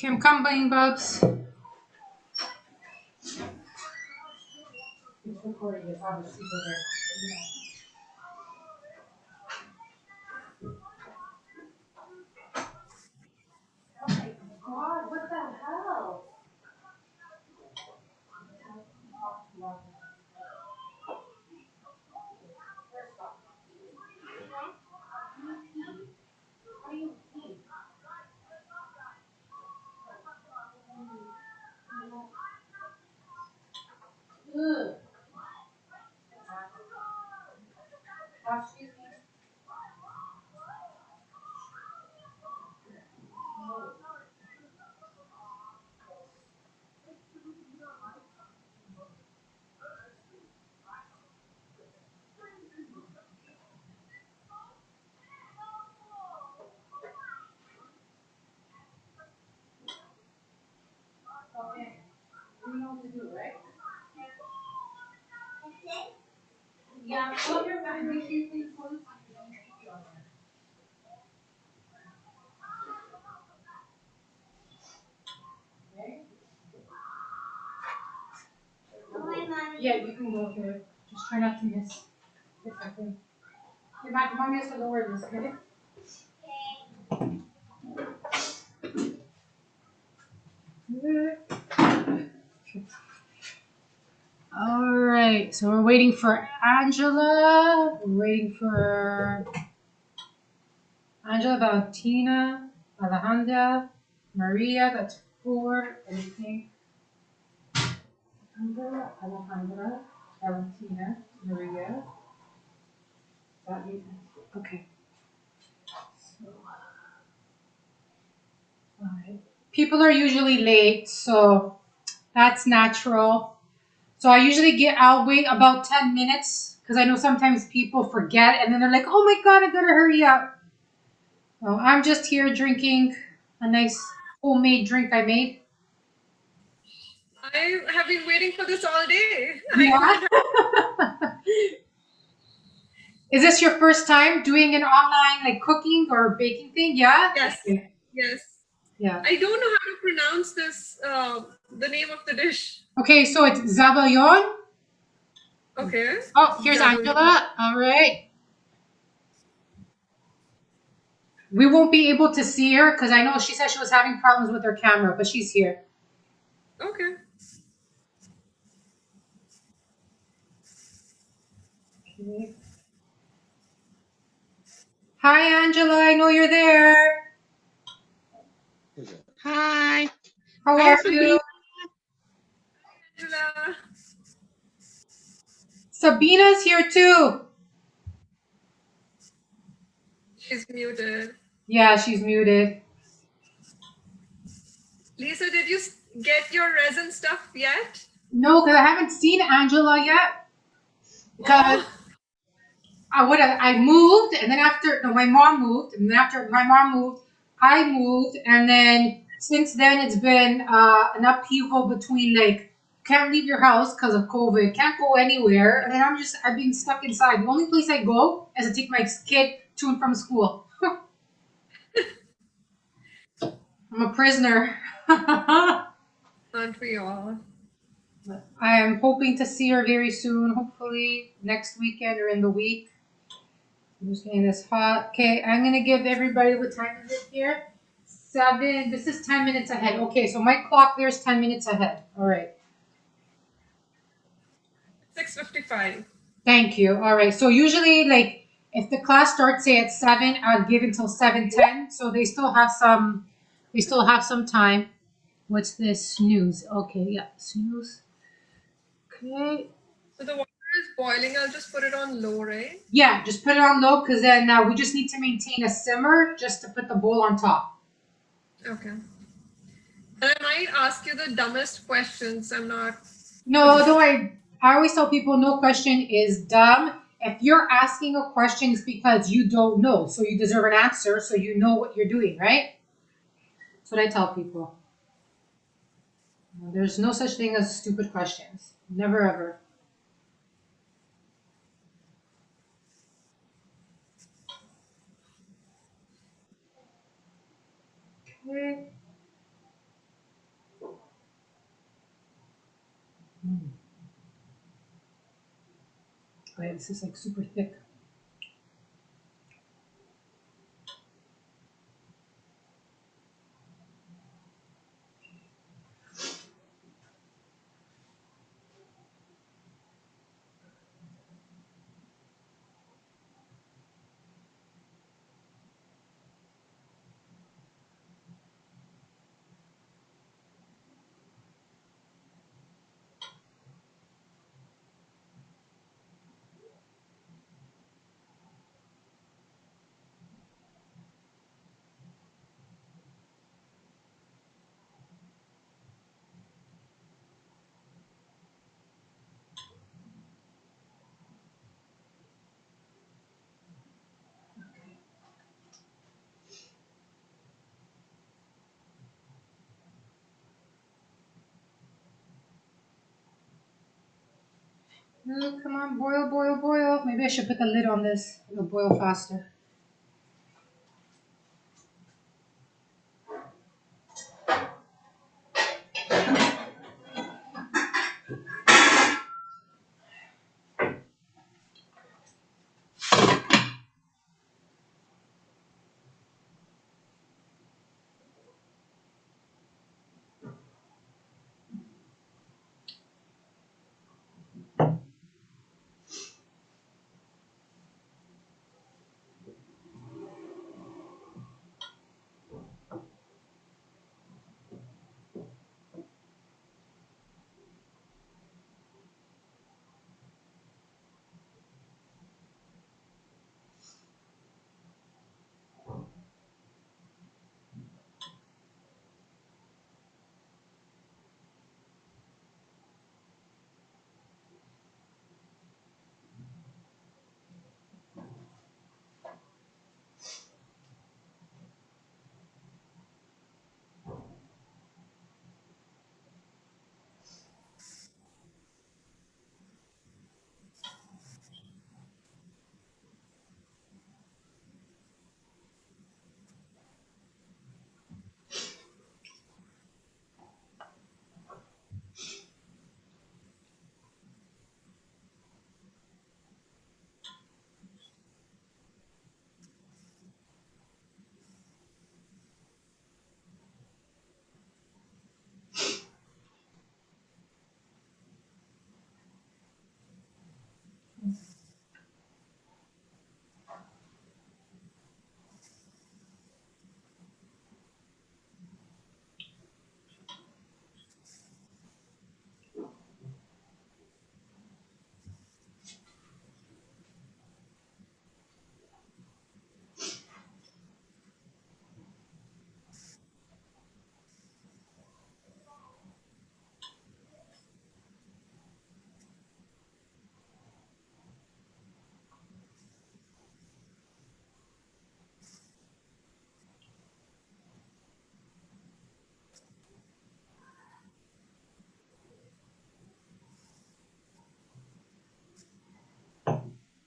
Kim, come buying Bubs. It's recording it, obviously, but oh my God, what the hell? Ugh. Excuse me. Okay. You know what to do, right? Yeah, pull your back. Make sure you please pull it. Okay? Yeah, you can go here. Just try not to miss. If I can. Your mommy has to lower this, okay? All right, so we're waiting for Angela. We're waiting for Angela, Valentina, Alejandra, Maria. That's 4. And I think Angela, Alejandra, Valentina, Maria. That you? Okay. So, people are usually late, so that's natural. So I'll wait about 10 minutes because I know sometimes people forget and then they're like, oh my God, I gotta hurry up. Well, I'm just here drinking a nice homemade drink I made. I have been waiting for this all day. Yeah. Is this your first time doing an online like cooking or baking thing? Yeah? Yes. Okay. Yes. Yeah. I don't know how to pronounce this, the name of the dish. Okay, so it's Zabaglione. Okay. Oh, here's Zabaglione. Angela. All right. We won't be able to see her because I know she said she was having problems with her camera, but she's here. Okay. Okay. Hi, Angela. I know you're there. Hi. How Hi, are Sabine. you? Angela. Sabina's here too. She's muted. Yeah, she's muted. Lisa, did you get your resin stuff yet? No, because I haven't seen Angela yet. Because Oh, I moved, and then after no, my mom moved, and then after my mom moved, I moved, and then since then it's been an upheaval between like can't leave your house because of COVID, can't go anywhere, and then I've been stuck inside. The only place I go is to take my kid to and from school. I'm a prisoner. aren't we all? I am hoping to see her very soon, hopefully next weekend or in the week. I'm just getting this hot. Okay, I'm gonna give everybody what time is it here? 7. This is 10 minutes ahead. Okay, so my clock there's 10 minutes ahead. All right. 6:55. Thank you. All right. So usually, like, if the class starts say at 7, I'll give until 7:10. So they still have some. They still have some time. What's this? Snooze. Okay. Yeah. Snooze. Okay. So the water is boiling. I'll just put it on low, right? Yeah. Just put it on low because then we just need to maintain a simmer just to put the bowl on top. Okay. And I might ask you the dumbest questions. I'm not. No, though I always tell people no question is dumb. If you're asking a question, it's because you don't know. So you deserve an answer so you know what you're doing, right? That's what I tell people. There's no such thing as stupid questions. Never ever. Okay. why this is like super thick. Oh, come on, boil, boil, boil. Maybe I should put the lid on this. It'll boil faster.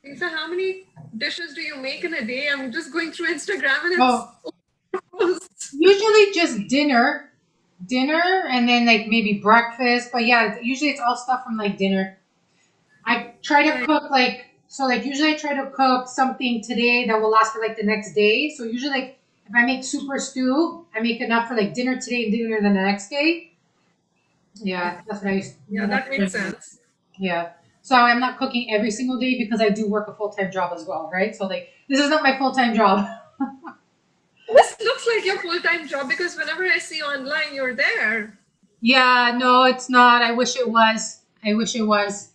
Lisa, how many dishes do you make in a day? I'm just going through Instagram and it's Oh, posts. usually just dinner, and then like maybe breakfast. But yeah, usually it's all stuff from like dinner. I try to Right. cook like so like usually I try to cook something today that will last for like the next day. So usually like if I make super stew, I make enough for like dinner today and dinner the next day. Yeah, that's what I used. Yeah, That's that what I makes do. sense. Yeah. So I'm not cooking every single day because I do work a full time job as well, right? So like this is not my full time job. This looks like your full-time job because whenever I see online, you're there. Yeah, no, it's not. I wish it was. I wish it was.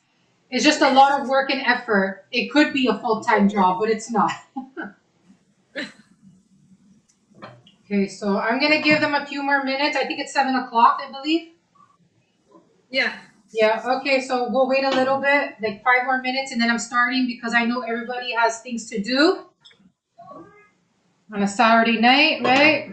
It's just a lot of work and effort. It could be a full time job, but it's not. Okay, so I'm gonna give them a few more minutes. I think it's 7 o'clock, I believe. Yeah. Yeah, okay, so we'll wait a little bit, like 5 more minutes, and then I'm starting because I know everybody has things to do on a Saturday night, right?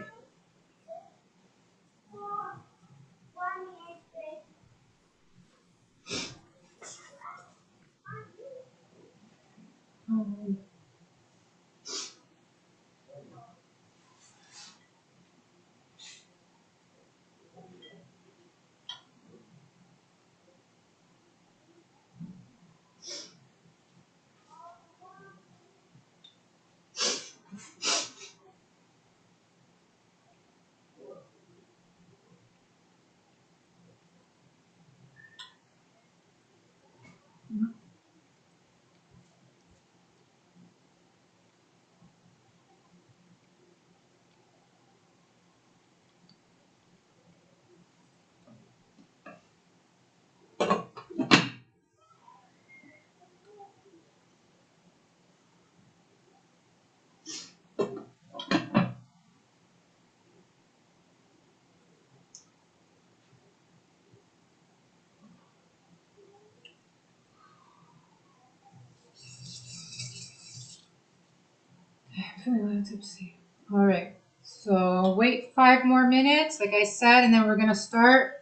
feeling a little tipsy. All right. So wait 5 more minutes, like I said, and then we're gonna start.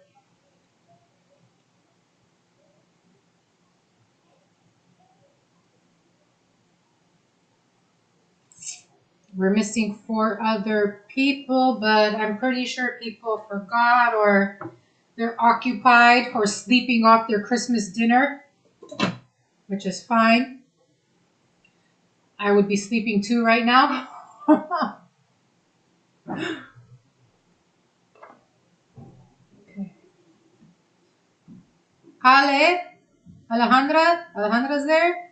We're missing 4 other people, but I'm pretty sure people forgot or they're occupied or sleeping off their Christmas dinner, which is fine. I would be sleeping too right now. Okay. Ale, Alejandra's there?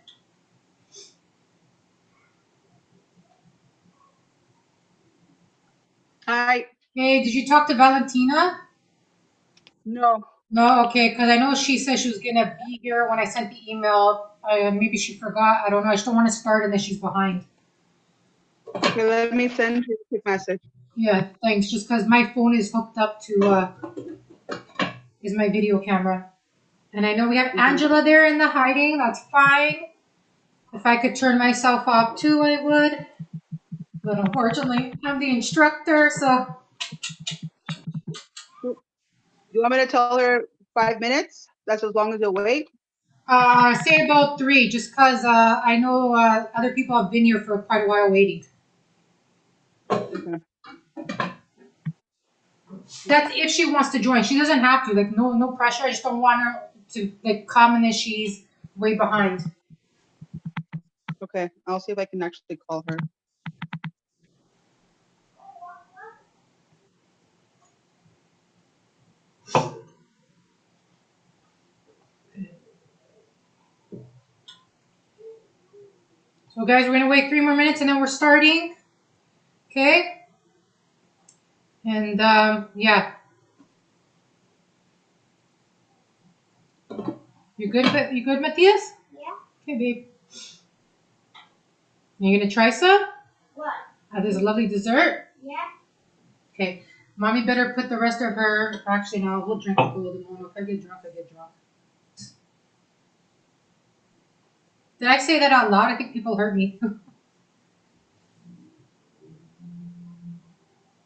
Hi. Hey, did you talk to Valentina? No. No, okay, because I know she said she was gonna be here when I sent the email. Maybe she forgot. I don't know. I just don't want to start and then she's behind. Okay, let me send you a quick message. Yeah, thanks. Just because my phone is hooked up to is my video camera, and I know we have Angela there in the hiding. That's fine. If I could turn myself off too, I would. But unfortunately, I'm the instructor, so. Do you want me to tell her 5 minutes? That's as long as you'll wait? Say about 3, just because I know other people have been here for quite a while waiting. Okay. That's if she wants to join. She doesn't have to. Like, no pressure. I just don't want her to like come and then she's way behind. Okay, I'll see if I can actually call her. So, guys, we're gonna wait 3 more minutes and then we're starting. Okay. And yeah. You good? You good, Matthias? Yeah. Okay, babe. You gonna try some? What? There's a lovely dessert. Yeah. Okay. Mommy better put the rest of her. Actually, no. We'll drink a little bit more. If I get drunk, I get drunk. Did I say that out loud? I think people heard me.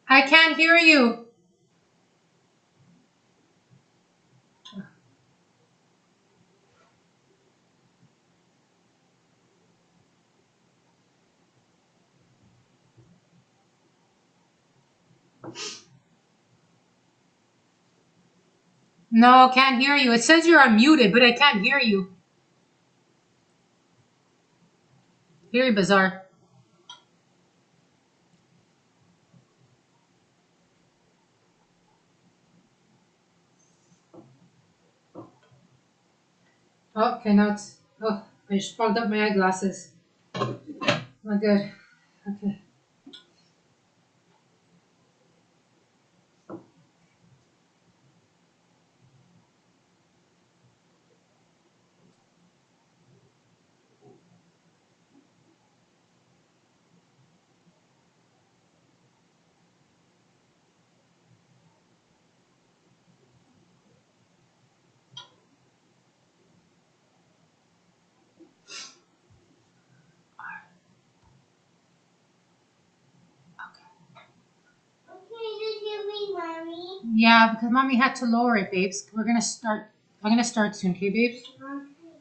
I can't hear you. No, can't hear you. It says you're unmuted, but I can't hear you. Very bizarre. Oh, okay, now it's. Oh, I just fogged up my eyeglasses. Not good. Okay. Okay, did you read, Mommy? Yeah, because mommy had to lower it, babes. We're gonna start. I'm gonna start soon, okay, babes?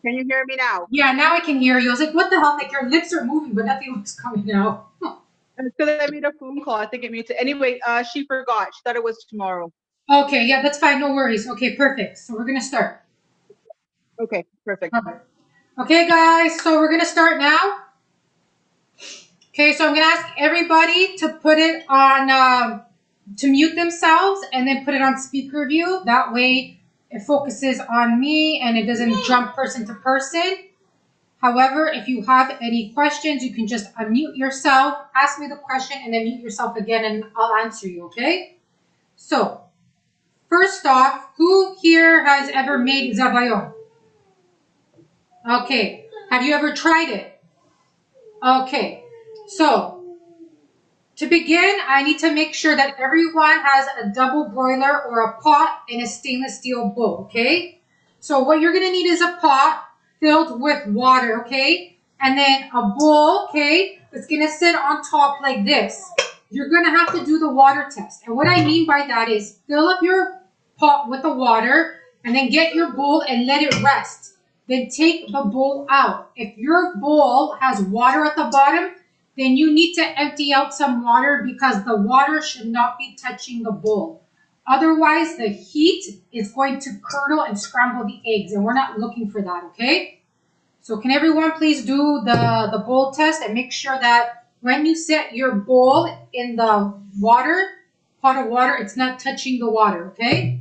Can you hear me now? Yeah, now I can hear you. I was like, what the hell? Like your lips are moving, but nothing was coming out. It's because I made a phone call. I think it muted. Anyway, she forgot. She thought it was tomorrow. Okay, yeah, that's fine. No worries. Okay, perfect. So we're gonna start. Okay, perfect. Okay. Okay, guys. So we're gonna start now. Okay, so I'm gonna ask everybody to put it on to mute themselves and then put it on speaker view. That way, it focuses on me and it doesn't jump person to person. However, if you have any questions, you can just unmute yourself, ask me the question, and then mute yourself again, and I'll answer you. Okay? So, first off, who here has ever made zabaglione? Okay. Have you ever tried it? Okay. So, to begin, I need to make sure that everyone has a double broiler or a pot and a stainless steel bowl, okay? So what you're gonna need is a pot filled with water, okay? And then a bowl, okay? It's gonna sit on top like this. You're gonna have to do the water test. And what I mean by that is fill up your pot with the water and then get your bowl and let it rest. Then take the bowl out. If your bowl has water at the bottom, then you need to empty out some water because the water should not be touching the bowl. Otherwise, the heat is going to curdle and scramble the eggs, and we're not looking for that, okay? So can everyone please do the bowl test and make sure that when you set your bowl in the water, pot of water, it's not touching the water, okay?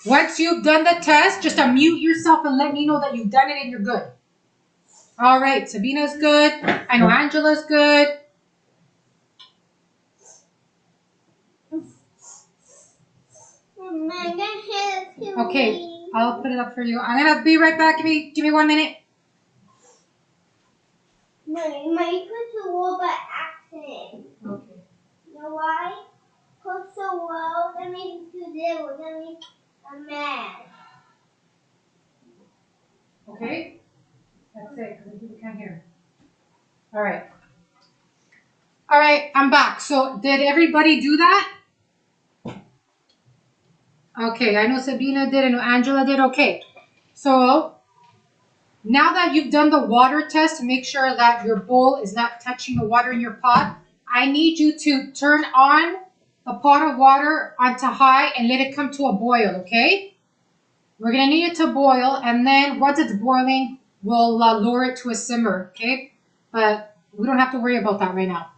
Once you've done the test, just unmute yourself and let me know that you've done it and you're good. All right, Sabina's good. I know Angela's good. Okay, I'll put it up for you. I'm gonna be right back. Give me 1 minute. Mommy, my put the wall by accident. Okay. You know why? Put so well, that makes you too little. That makes I'm mad. Okay. That's it, because people can't hear. All right. All right, I'm back. So did everybody do that? Okay, I know Sabina did, I know Angela did. Okay. So now that you've done the water test to make sure that your bowl is not touching the water in your pot, I need you to turn on the pot of water onto high and let it come to a boil, okay? We're going to need it to boil, and then once it's boiling, we'll lower it to a simmer, okay? But we don't have to worry about that right now.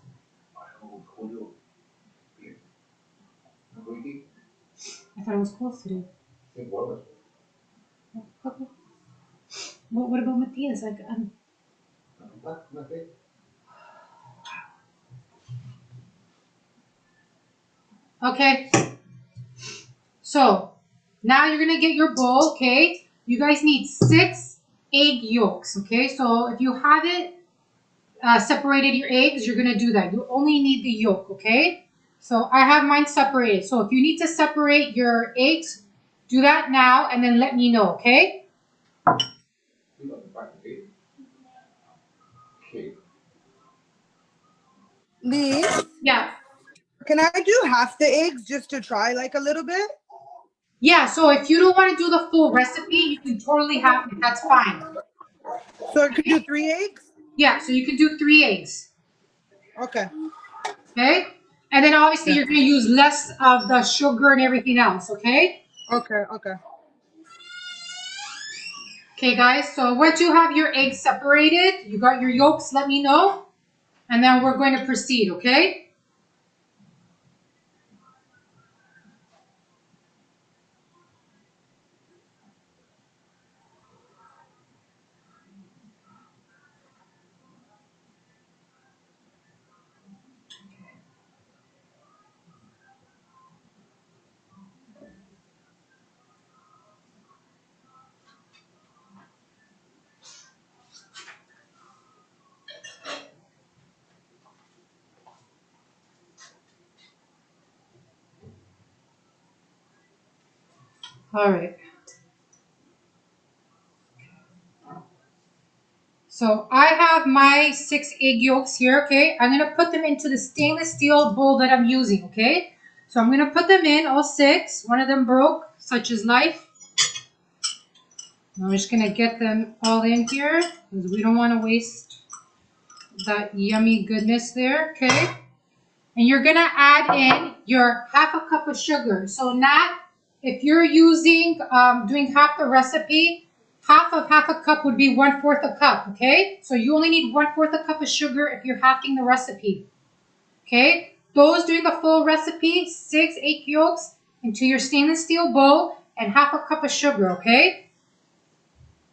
I thought it was close to do. What about Matthias? Like, okay. So now you're gonna get your bowl, okay? You guys need 6 egg yolks, okay? So if you haven't separated your eggs, you're gonna do that. You only need the yolk, okay? So I have mine separated. So if you need to separate your eggs, do that now and then let me know, okay? Lee, Yeah. can I do half the eggs just to try like a little bit? Yeah, so if you don't want to do the full recipe, you can totally have it. That's fine. So I could do 3 eggs? Yeah, so you can do 3 eggs. Okay. Okay? And then obviously Yeah. you're going to use less of the sugar and everything else, okay? Okay, okay. Okay, guys, so once you have your eggs separated, you got your yolks, let me know. And then we're going to proceed, okay? All right. So I have my 6 egg yolks here, okay? I'm going to put them into the stainless steel bowl that I'm using, okay? So I'm going to put them in, all 6. One of them broke, such is life. I'm just going to get them all in here because we don't want to waste that yummy goodness there, okay? And you're going to add in your half a cup of sugar. So Nat, if you're using, doing half the recipe, half a cup would be 1/4 a cup, okay? So you only need 1/4 a cup of sugar if you're halving the recipe, okay? Those doing the full recipe, 6 egg yolks into your stainless steel bowl and half a cup of sugar, okay?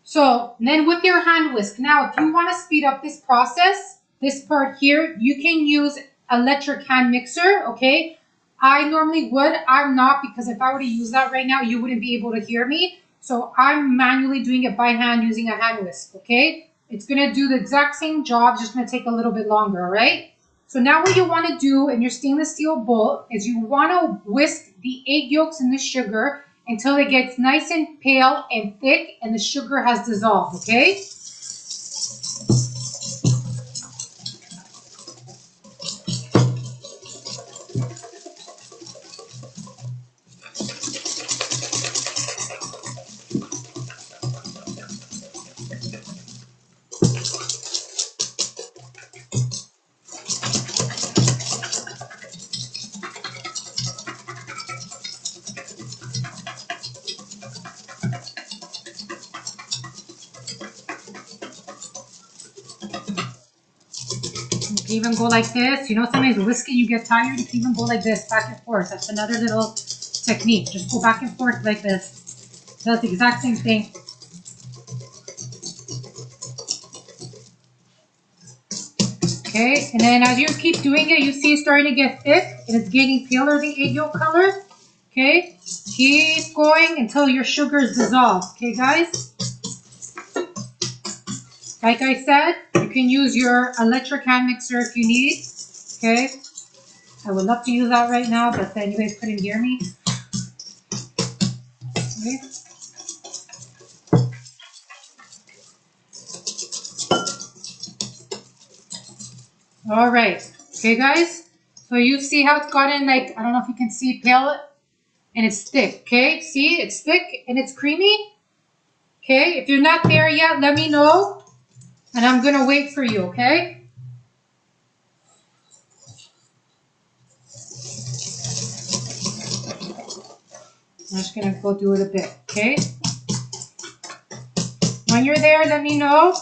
So then with your hand whisk, now if you want to speed up this process, this part here, you can use electric hand mixer, okay? I normally would, I'm not, because if I were to use that right now, you wouldn't be able to hear me. So I'm manually doing it by hand using a hand whisk, okay? It's gonna do the exact same job, just gonna take a little bit longer, all right? So now what you wanna do in your stainless steel bowl is you wanna whisk the egg yolks and the sugar until it gets nice and pale and thick and the sugar has dissolved, okay? can even go like this. You know, sometimes whisking you get tired. You can even go like this, back and forth. That's another little technique. Just go back and forth like this. Does the exact same thing. Okay, and then as you keep doing it, you see it's starting to get thick and it's getting paler, the egg yolk color. Okay, keep going until your sugar is dissolved. Okay, guys? Like I said, you can use your electric hand mixer if you need. Okay, I would love to use that right now, but then you guys couldn't hear me. Okay. All right. Okay, guys. So you see how it's gotten like, I don't know if you can see pale and it's thick. Okay, see, it's thick and it's creamy. Okay, if you're not there yet, let me know and I'm gonna wait for you. Okay. I'm just gonna go do it a bit. Okay. When you're there, let me know.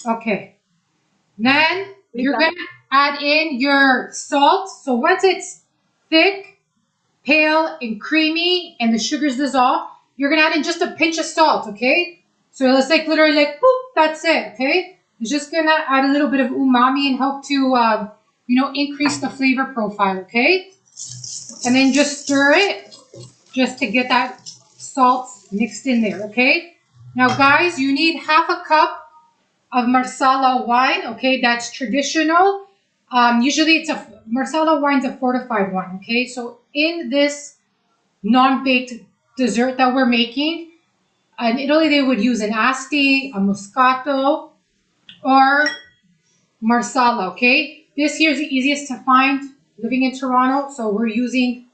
Okay. Then you're gonna add in your salt. So once it's thick, pale, and creamy, and the sugar's dissolved, you're gonna add in just a pinch of salt, okay? So it's like literally like, boop, that's it, okay? It's just gonna add a little bit of umami and help to, increase the flavor profile, okay? And then just stir it just to get that salt mixed in there, okay? Now, guys, you need half a cup of Marsala wine, okay? That's traditional. Usually it's Marsala wine's a fortified wine, okay? So in this non-baked dessert that we're making, in Italy they would use an Asti, a Moscato, or Marsala, okay? This here is the easiest to find living in Toronto, so we're using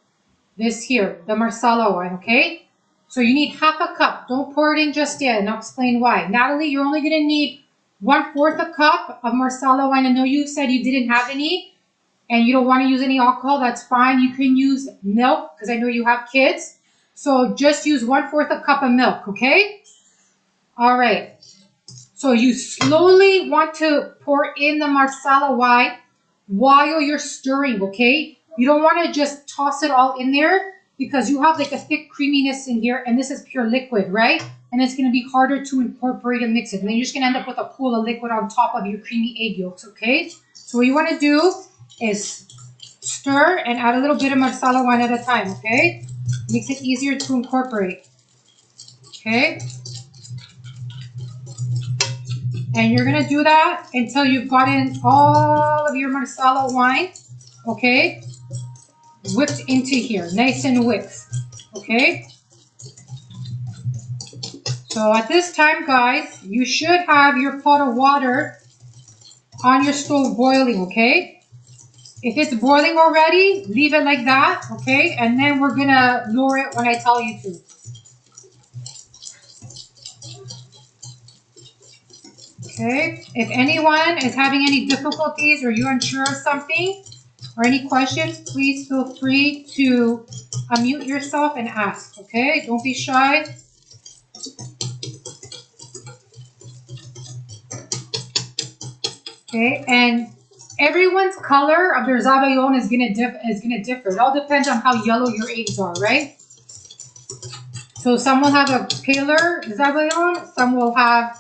this here, the Marsala wine, okay? So you need half a cup. Don't pour it in just yet, and I'll explain why. Natalie, you're only gonna need 1/4 a cup of Marsala wine. I know you said you didn't have any and you don't want to use any alcohol. That's fine. You can use milk because I know you have kids. So just use 1/4 a cup of milk, okay? All right. So you slowly want to pour in the Marsala wine while you're stirring, okay? You don't want to just toss it all in there because you have like a thick creaminess in here and this is pure liquid, right? And it's going to be harder to incorporate and mix it. And then you're just going to end up with a pool of liquid on top of your creamy egg yolks, okay? So what you want to do is stir and add a little bit of Marsala wine at a time, okay? Makes it easier to incorporate, okay? And you're going to do that until you've gotten all of your Marsala wine, okay, whipped into here, nice and whipped, okay? So at this time, guys, you should have your pot of water on your stove boiling, okay? If it's boiling already, leave it like that, okay? And then we're going to lower it when I tell you to. Okay, if anyone is having any difficulties or you're unsure of something or any questions, please feel free to unmute yourself and ask, okay? Don't be shy. Okay, and everyone's color of their Zabaglione is gonna differ. It all depends on how yellow your eggs are, right? So some will have a paler Zabaglione, some will have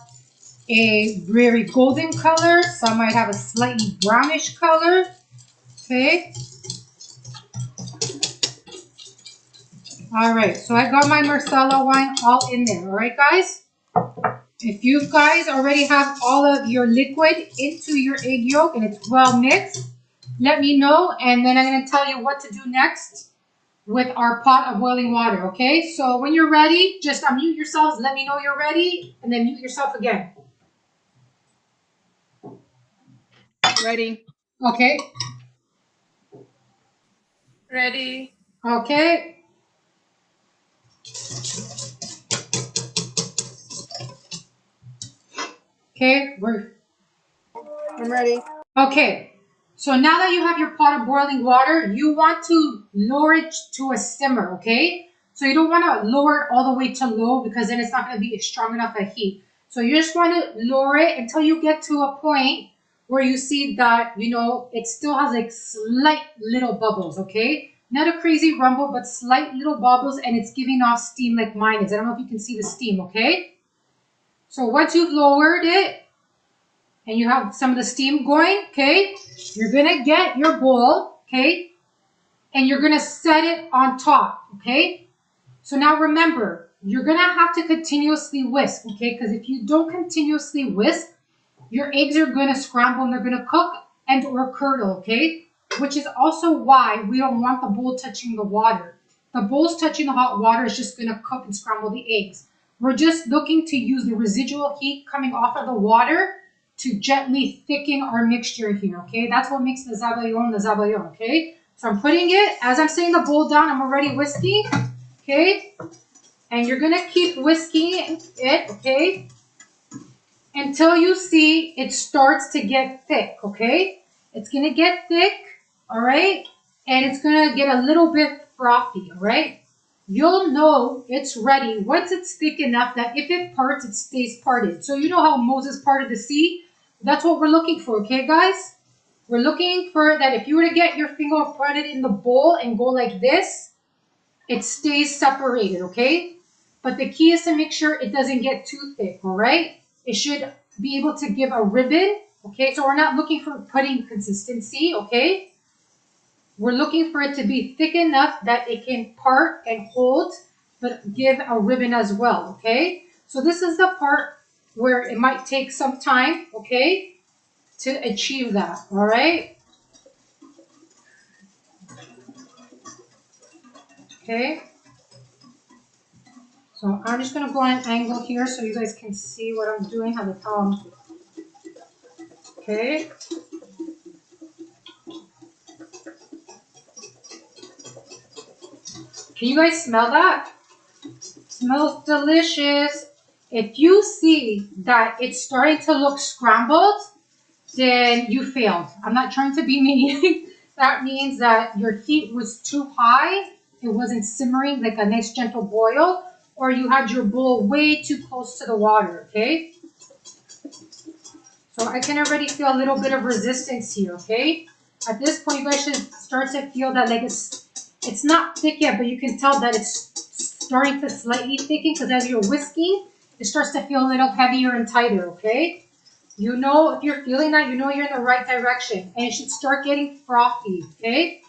a very golden color, some might have a slightly brownish color. Okay. All right, so I got my Marsala wine all in there. All right, guys. If you guys already have all of your liquid into your egg yolk and it's well mixed, let me know, and then I'm going to tell you what to do next with our pot of boiling water. Okay, so when you're ready, just unmute yourselves. Let me know you're ready, and then mute yourself again. Ready. Okay. Ready. Okay. Okay, I'm ready. okay. So now that you have your pot of boiling water, you want to lower it to a simmer, okay? So you don't want to lower it all the way to low because then it's not going to be strong enough a heat. So you just want to lower it until you get to a point where you see that, you know, it still has like slight little bubbles, okay? Not a crazy rumble, but slight little bubbles, and it's giving off steam like mine is. I don't know if you can see the steam, okay? So once you've lowered it, and you have some of the steam going, okay, you're gonna get your bowl, okay, and you're gonna set it on top, okay. So now remember, you're gonna have to continuously whisk, okay, because if you don't continuously whisk, your eggs are gonna scramble and they're gonna cook and or curdle, okay, which is also why we don't want the bowl touching the water. The bowl's touching the hot water is just gonna cook and scramble the eggs. We're just looking to use the residual heat coming off of the water to gently thicken our mixture here, okay? That's what makes the zabaglione, okay? So I'm putting it, as I'm setting the bowl down, I'm already whisking, okay? And you're gonna keep whisking it, okay? Until you see it starts to get thick, okay? It's gonna get thick, all right? And it's gonna get a little bit frothy, all right? You'll know it's ready once it's thick enough that if it parts, it stays parted. So you know how Moses parted the sea? That's what we're looking for, okay, guys? We're looking for that if you were to get your finger, put it in the bowl and go like this, it stays separated, okay? But the key is to make sure it doesn't get too thick, all right? It should be able to give a ribbon, okay? So we're not looking for pudding consistency, okay? We're looking for it to be thick enough that it can part and hold, but give a ribbon as well, okay? So this is the part where it might take some time, okay, to achieve that, all right? Okay. So I'm just gonna go on an angle here so you guys can see what I'm doing, how the okay. Can you guys smell that? Smells delicious. If you see that it's starting to look scrambled, then you failed. I'm not trying to be mean. That means that your heat was too high. It wasn't simmering like a nice gentle boil, or you had your bowl way too close to the water, okay? So I can already feel a little bit of resistance here, okay? At this point, you guys should start to feel that like it's not thick yet, but you can tell that it's starting to slightly thicken because as you're whisking, it starts to feel a little heavier and tighter, okay? You know, if you're feeling that, you know you're in the right direction. And it should start getting frothy, okay?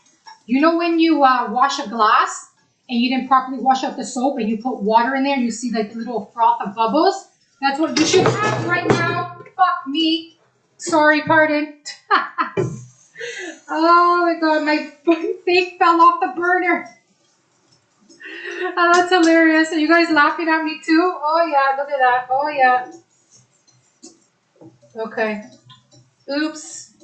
You know when you wash a glass and you didn't properly wash out the soap and you put water in there and you see like little froth of bubbles? That's what you should have right now. Fuck me. Sorry, pardon. Oh my god, my thing fell off the burner. Oh, that's hilarious. Are you guys laughing at me too? Oh yeah, look at that. Oh yeah. Okay. Oops.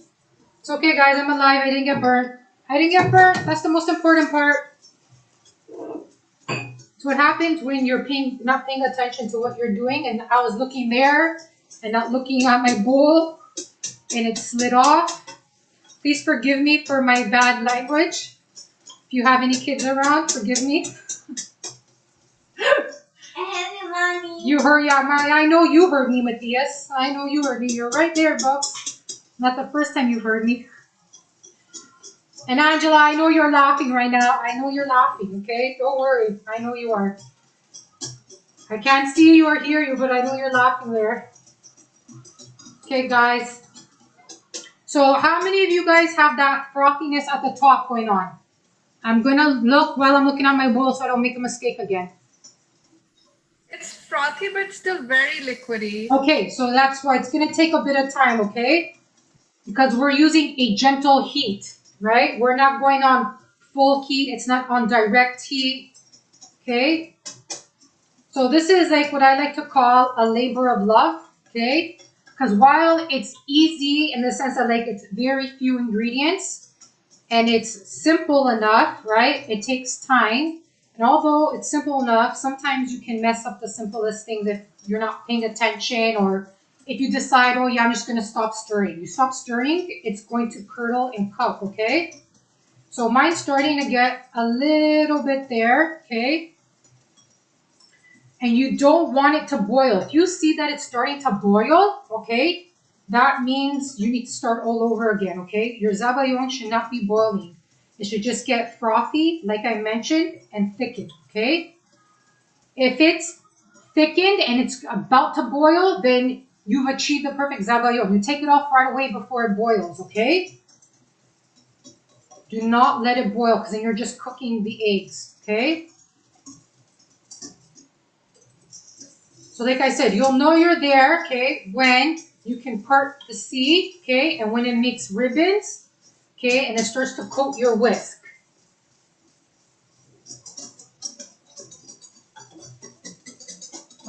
It's okay, guys. I'm alive. I didn't get burnt. I didn't get burnt. That's the most important part. It's what happens when you're not paying attention to what you're doing. And I was looking there and not looking at my bowl, and it slid off. Please forgive me for my bad language. If you have any kids around, forgive me. I have you, mommy. You heard, yeah, I know you heard me, Matthias. I know you heard me. You're right there, Bucks. Not the first time you heard me. And Angela, I know you're laughing right now. I know you're laughing, okay? Don't worry. I know you are. I can't see you or hear you, but I know you're laughing there. Okay, guys. So how many of you guys have that frothiness at the top going on? I'm going to look while I'm looking at my bowl so I don't make a mistake again. It's frothy, but still very liquidy. Okay, so that's why it's going to take a bit of time, okay? Because we're using a gentle heat, right? We're not going on full heat. It's not on direct heat, okay? So this is like what I like to call a labor of love, okay? Because while it's easy in the sense that like it's very few ingredients and it's simple enough, right? It takes time. And although it's simple enough, sometimes you can mess up the simplest things if you're not paying attention or if you decide, oh yeah, I'm just gonna stop stirring. You stop stirring, it's going to curdle and cook, okay? So mine's starting to get a little bit there, okay? And you don't want it to boil. If you see that it's starting to boil, okay, that means you need to start all over again, okay? Your zabaglione should not be boiling. It should just get frothy, like I mentioned, and thicken, okay? If it's thickened and it's about to boil, then you've achieved the perfect zabaglione. You take it off right away before it boils, okay? Do not let it boil because then you're just cooking the eggs, okay? So like I said, you'll know you're there, okay, when you can part the seed, okay, and when it makes ribbons, okay, and it starts to coat your whisk.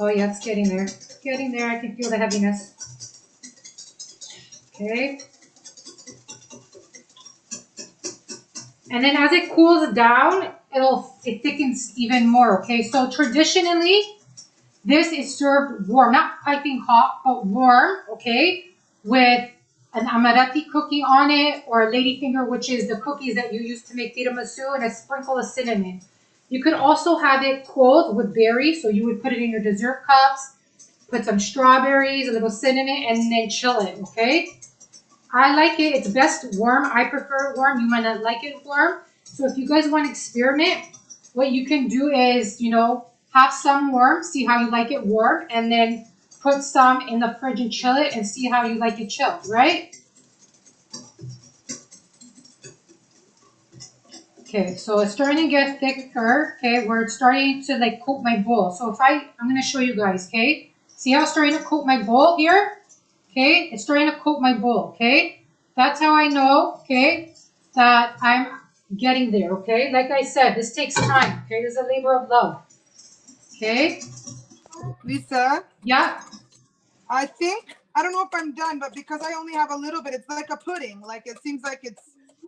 Oh yeah, it's getting there. It's getting there. I can feel the heaviness. Okay. And then as it cools down, it thickens even more, okay? So traditionally, this is served warm, not piping hot, but warm, okay? With an amaretti cookie on it or a ladyfinger, which is the cookies that you use to make tiramisu, and a sprinkle of cinnamon. You could also have it cold with berries, so you would put it in your dessert cups, put some strawberries, a little cinnamon, and then chill it, okay? I like it. It's best warm. I prefer it warm. You might not like it warm. So if you guys want to experiment, what you can do is, have some warm, see how you like it warm, and then put some in the fridge and chill it and see how you like it chilled, right? Okay, so it's starting to get thicker, okay, where it's starting to like coat my bowl. So I'm going to show you guys, okay? See how it's starting to coat my bowl here? Okay, it's starting to coat my bowl, okay? That's how I know, okay, that I'm getting there, okay? Like I said, this takes time, okay? This is a labor of love, okay? Lisa, Yeah, I don't know if I'm done, but because I only have a little bit, it's like a pudding. Like it seems like it's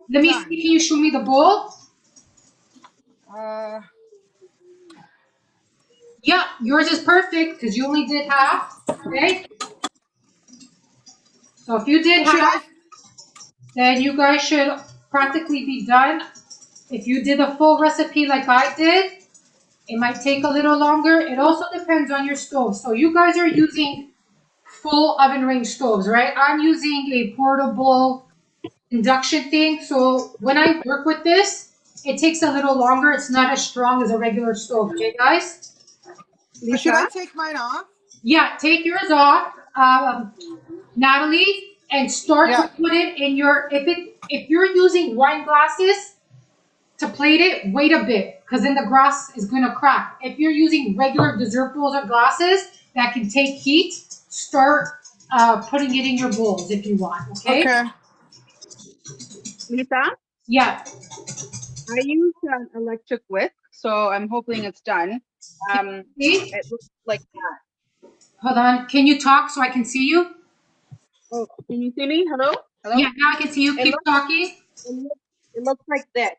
let me see, done. can you show me the bowl? Uh, Yeah, yours is perfect because you only did half, okay? So if you did so should I? half, then you guys should practically be done. If you did a full recipe like I did, it might take a little longer. It also depends on your stove. So you guys are using full oven range stoves, right? I'm using a portable induction thing. So when I work with this, it takes a little longer. It's not as strong as a regular stove, okay, guys? So should I Lisa? take mine off? Yeah, take yours off, Natalie, and start to Yeah. put it in if you're using wine glasses to plate it, wait a bit, because then the glass is gonna crack. If you're using regular dessert bowls or glasses that can take heat, start putting it in your bowls if you want, okay? Okay. Lisa? Yeah. I use an electric whisk, so I'm hoping it's done. See? It looks like that. Hold on. Can you talk so I can see you? Oh, can you see me? Hello? Hello? Yeah, now I can see you. It Keep looks, talking. it looks like this.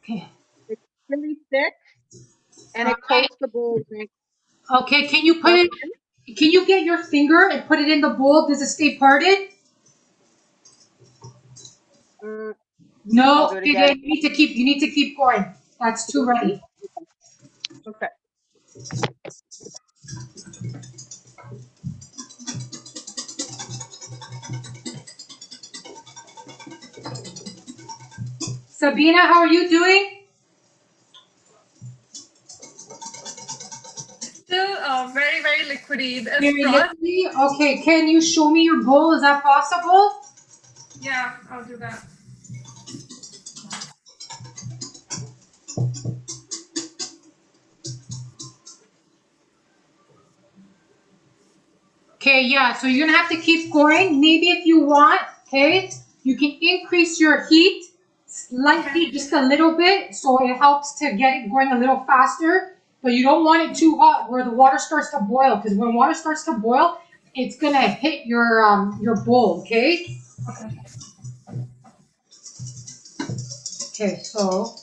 Okay. It's really thick, and it Okay. coats the bowl. Okay, can you put That's it, can you get your finger and put it in the bowl? Does it stay parted? I'll No, do it okay, again. then you need to keep going. That's too runny. Okay. Sabina, how are you doing? Still very, very liquidy. There's Very frost. liquidy. Okay, can you show me your bowl? Is that possible? Yeah, I'll do that. Okay, yeah, so you're gonna have to keep going. Maybe if you want, okay, you can increase your heat slightly, just a little bit, so it helps to get it going a little faster. But you don't want it too hot where the water starts to boil, because when water starts to boil, it's gonna hit your bowl, okay? Okay. Okay, so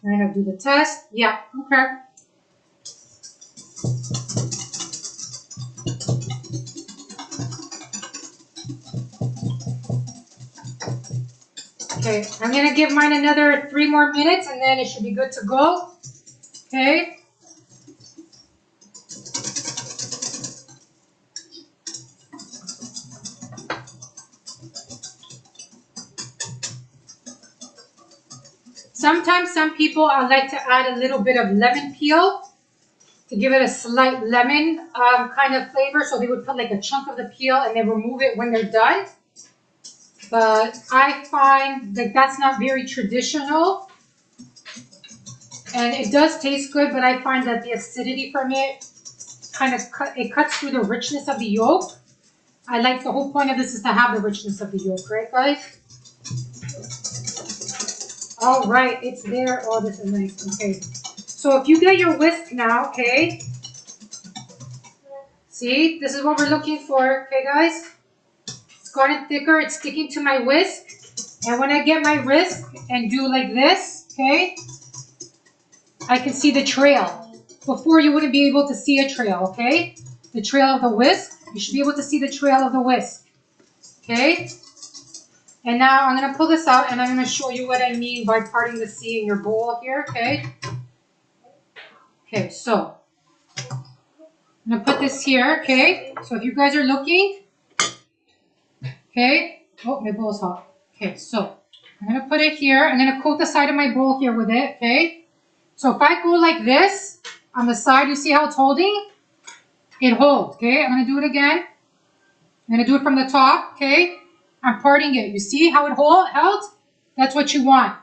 I have to do the test. Yeah, okay. Okay, I'm gonna give mine another 3 more minutes and then it should be good to go. Okay. Sometimes some people like to add a little bit of lemon peel to give it a slight lemon kind of flavor. So they would put like a chunk of the peel and then remove it when they're done. But I find like that's not very traditional. And it does taste good, but I find that the acidity from it kind of cuts through the richness of the yolk. I like the whole point of this is to have the richness of the yolk, right guys? All right, it's there. Oh, this is nice. Okay. So if you get your whisk now, okay. See, this is what we're looking for, okay guys? It's gotten thicker, it's sticking to my whisk. And when I get my whisk and do like this, okay, I can see the trail. Before you wouldn't be able to see a trail, okay? The trail of the whisk, you should be able to see the trail of the whisk, okay? And now I'm gonna pull this out and I'm gonna show you what I mean by parting the C in your bowl here, okay? Okay, so I'm gonna put this here, okay? So if you guys are looking, okay? Oh, my bowl's hot. Okay, so I'm gonna put it here. I'm gonna coat the side of my bowl here with it, okay? So if I go like this on the side, you see how it's holding? It holds, okay? I'm gonna do it again. I'm gonna do it from the top, okay? I'm parting it. You see how it held? That's what you want.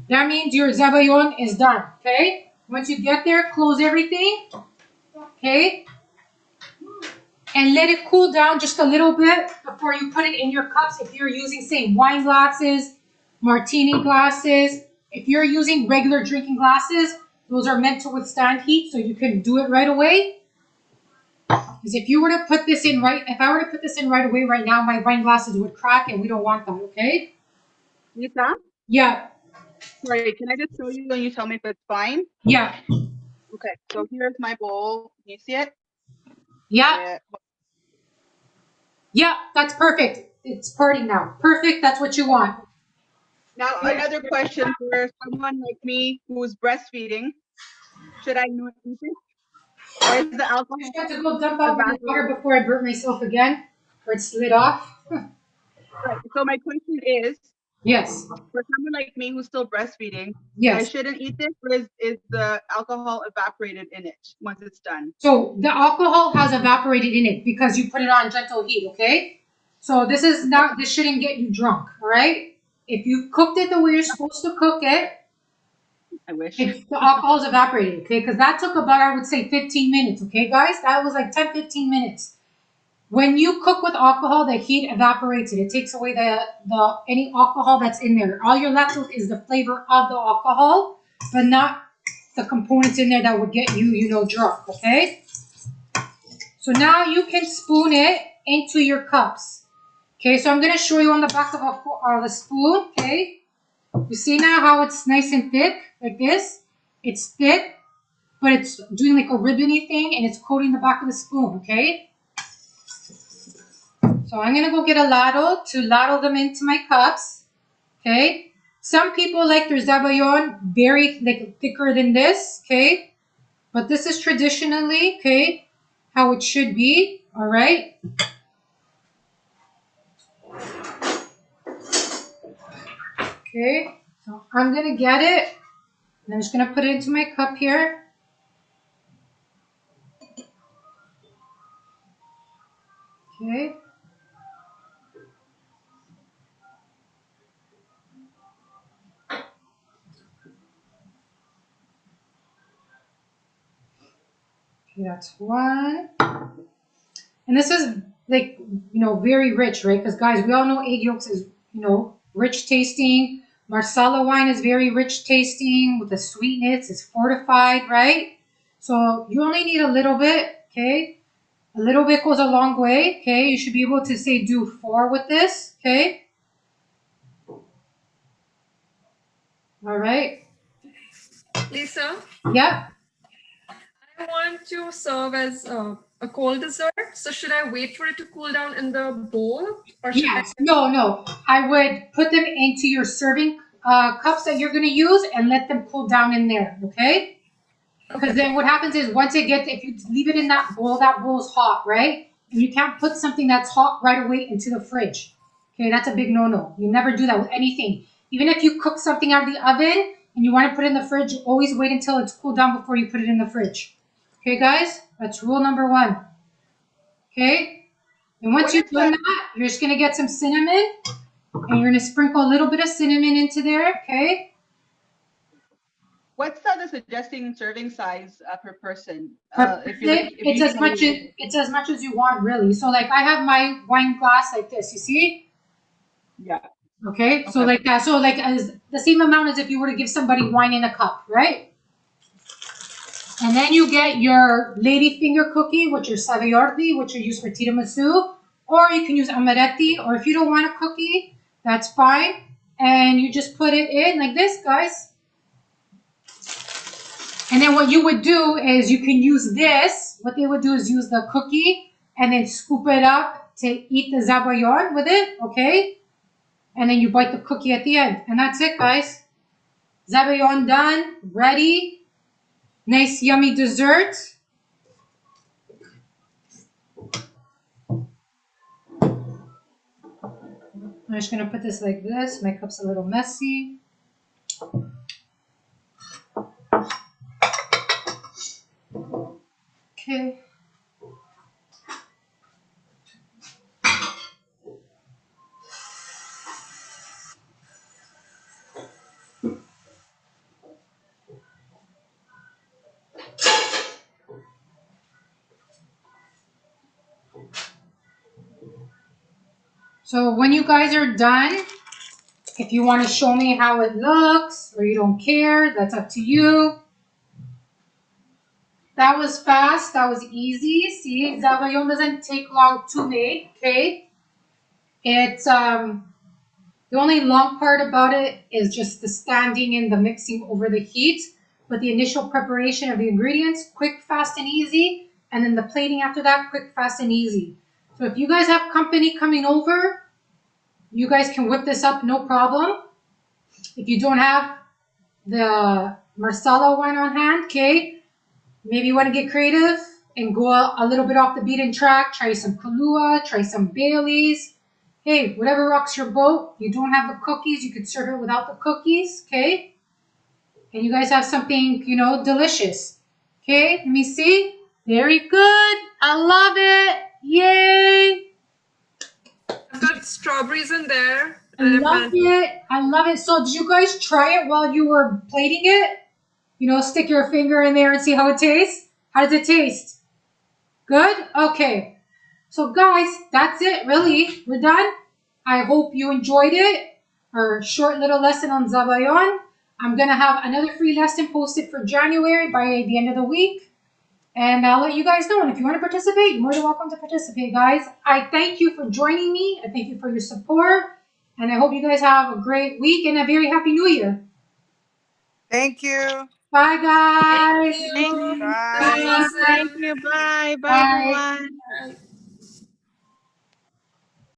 That means your zabaglione is done, okay? Once you get there, close everything, okay? And let it cool down just a little bit before you put it in your cups. If you're using, say, wine glasses, martini glasses, if you're using regular drinking glasses, those are meant to withstand heat, so you can do it right away. Because if you were to put this in if I were to put this in right away right now, my wine glasses would crack and we don't want that, okay? Lisa? Yeah, Sorry, can I just show you and you tell me if it's fine? yeah, Okay, so here's my bowl. Can you see it? yeah, yeah, that's perfect. It's parting now. Perfect, that's what you want. Now, another question for someone like me who is breastfeeding. Should I not eat it? Or is the alcohol I have to go dump out my water evaporated? before I burnt myself again, or it slid off. Right. So my question is, Yes, for someone like me who's still breastfeeding, I yes. shouldn't eat this, or is the alcohol evaporated in it once it's done? So the alcohol has evaporated in it because you put it on gentle heat, okay? So this is not, this shouldn't get you drunk, all right? If you cooked it the way you're supposed to cook it, I wish. the alcohol's evaporated, okay? Because that took about, I would say, 15 minutes, okay, guys? That was like 10, 15 minutes. When you cook with alcohol, the heat evaporates it. It takes away the any alcohol that's in there. All you're left with is the flavor of the alcohol, but not the components in there that would get you, drunk, okay? So now you can spoon it into your cups. Okay, so I'm going to show you on the back of a spoon, okay? You see now how it's nice and thick, like this? It's thick, but it's doing like a ribbony thing, and it's coating the back of the spoon, okay? So I'm going to go get a ladle to ladle them into my cups, okay? Some people like their zabaglione very like thicker than this, okay? But this is traditionally, okay, how it should be, all right? Okay, so I'm gonna get it, and I'm just gonna put it into my cup here. Okay. Okay, that's one. And this is like, very rich, right? Because guys, we all know egg yolks is, rich tasting. Marsala wine is very rich tasting with the sweetness. It's fortified, right? So you only need a little bit, okay? A little bit goes a long way, okay? You should be able to say do 4 with this, okay? All right. Lisa, Yep. I want to serve as a cold dessert. So should I wait for it to cool down in the bowl, or should Yes. No. I would put them into your serving cups that you're going to use and let them cool down in there. Okay. Because then what happens is once it gets, if you leave it in that bowl's hot, right? And you can't put something that's hot right away into the fridge. Okay, that's a big no-no. You never do that with anything. Even if you cook something out of the oven and you want to put it in the fridge, always wait until it's cooled down before you put it in the fridge. Okay, guys? That's rule number 1. Okay? And once What you've is done that? that, you're just going to get some cinnamon and you're going to sprinkle a little bit of cinnamon into there, okay? What's the suggesting serving size per person? If you like, if It's you as much as you want, really. So like I have my wine glass like this, you see? yeah. Okay, so Okay. like that. So like as the same amount as if you were to give somebody wine in a cup, right? And then you get your lady finger cookie, which are Zabaglione, which are used for tiramisu, or you can use amaretti, or if you don't want a cookie, that's fine. And you just put it in like this, guys. And then what you would do is you can use this. What they would do is use the cookie and then scoop it up to eat the zabaglione with it, okay? And then you bite the cookie at the end. And that's it, guys. Zabaglione done, ready. Nice, yummy dessert. I'm just going to put this like this. My cup's a little messy. Okay. So when you guys are done, if you want to show me how it looks or you don't care, that's up to you. That was fast. That was easy. See, Zabaglione doesn't take long to make, okay? It's, the only long part about it is just the standing and the mixing over the heat. But the initial preparation of the ingredients, quick, fast, and easy. And then the plating after that, quick, fast, and easy. So if you guys have company coming over, you guys can whip this up, no problem. If you don't have the Marsala wine on hand, okay, maybe you want to get creative and go a little bit off the beaten track. Try some Kahlua, try some Baileys. Hey, whatever rocks your boat. You don't have the cookies, you could serve it without the cookies, okay? And you guys have something, delicious. Okay, let me see. Very good. I love it. Yay. I've got strawberries in there. I love it. I love it. So did you guys try it while you were plating it? Stick your finger in there and see how it tastes. How does it taste? Good? Okay. So guys, that's it, really. We're done. I hope you enjoyed it. Our short little lesson on Zabaglione. I'm going to have another free lesson posted for January by the end of the week. And I'll let you guys know. And if you want to participate, you're more than welcome to participate, guys. I thank you for joining me. I thank you for your support. And I hope you guys have a great week and a very happy new year. Thank you. Bye, guys. Thank you. Bye. That was awesome. Thank you. Bye. Bye, Bye. everyone.